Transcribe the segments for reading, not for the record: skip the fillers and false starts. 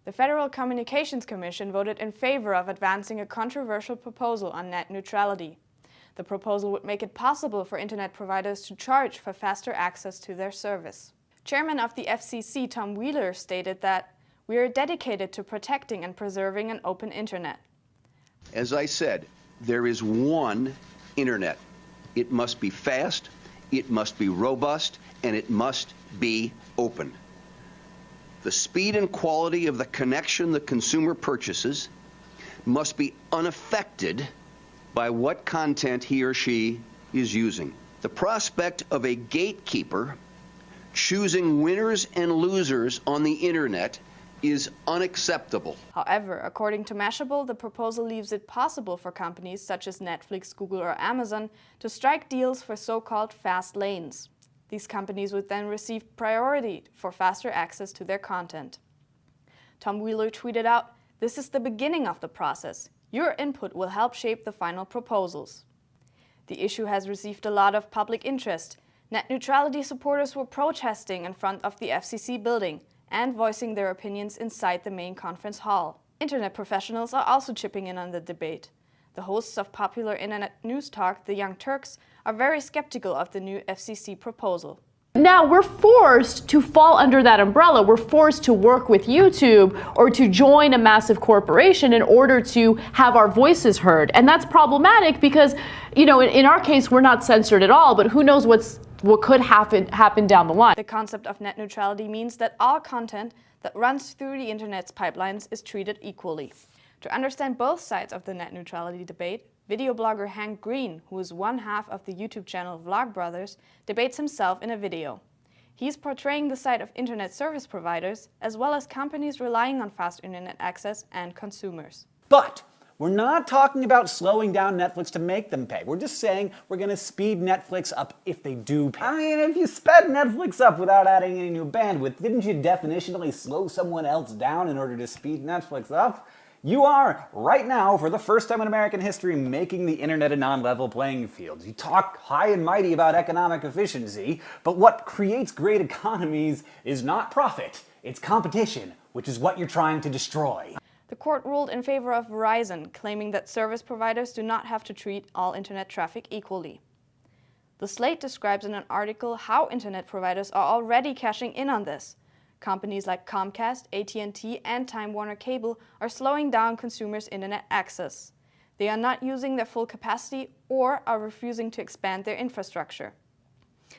The Federal Communications Commission voted in favor of advancing a controversial proposal on net neutrality. The proposal would make it possible for internet providers to charge for faster access to their service. Chairman of the FCC, Tom Wheeler, stated that we are dedicated to protecting and preserving an open internet. As I said, there is one internet. It must be fast, it must be robust, and it must be open. The speed and quality of the connection the consumer purchases must be unaffected by what content he or she is using. The prospect of a gatekeeper choosing winners and losers on the internet is unacceptable. However, according to Mashable, the proposal leaves it possible for companies such as Netflix, Google, or Amazon to strike deals for so-called fast lanes. These companies would then receive priority for faster access to their content. Tom Wheeler tweeted out, "This is the beginning of the process. Your input will help shape the final proposals." The issue has received a lot of public interest. Net neutrality supporters were protesting in front of the FCC building and voicing their opinions inside the main conference hall. Internet professionals are also chipping in on the debate. The hosts of popular internet news talk, The Young Turks, are very skeptical of the new FCC proposal. Now we're forced to fall under that umbrella. We're forced to work with YouTube or to join a massive corporation in order to have our voices heard. And that's problematic because, in our case, we're not censored at all, but who knows what could happen down the line. The concept of net neutrality means that all content that runs through the internet's pipelines is treated equally. To understand both sides of the net neutrality debate, video blogger Hank Green, who is one half of the YouTube channel Vlogbrothers, debates himself in a video. He's portraying the side of internet service providers, as well as companies relying on fast internet access and consumers. But we're not talking about slowing down Netflix to make them pay. We're just saying we're going to speed Netflix up if they do pay. I mean, if you sped Netflix up without adding any new bandwidth, didn't you definitionally slow someone else down in order to speed Netflix up? You are, right now, for the first time in American history, making the internet a non-level playing field. You talk high and mighty about economic efficiency, but what creates great economies is not profit, it's competition, which is what you're trying to destroy. The court ruled in favor of Verizon, claiming that service providers do not have to treat all internet traffic equally. The Slate describes in an article how internet providers are already cashing in on this. Companies like Comcast, AT&T, and Time Warner Cable are slowing down consumers' internet access. They are not using their full capacity or are refusing to expand their infrastructure.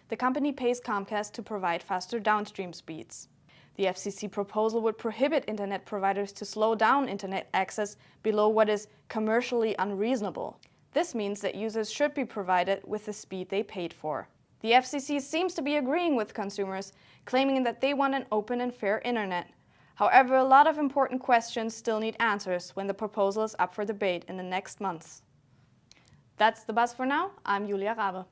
The company pays Comcast to provide faster downstream speeds. The FCC proposal would prohibit internet providers to slow down internet access below what is commercially unreasonable. This means that users should be provided with the speed they paid for. The FCC seems to be agreeing with consumers, claiming that they want an open and fair internet. However, a lot of important questions still need answers when the proposal is up for debate in the next months. That's the buzz for now. I'm Julia Rabe.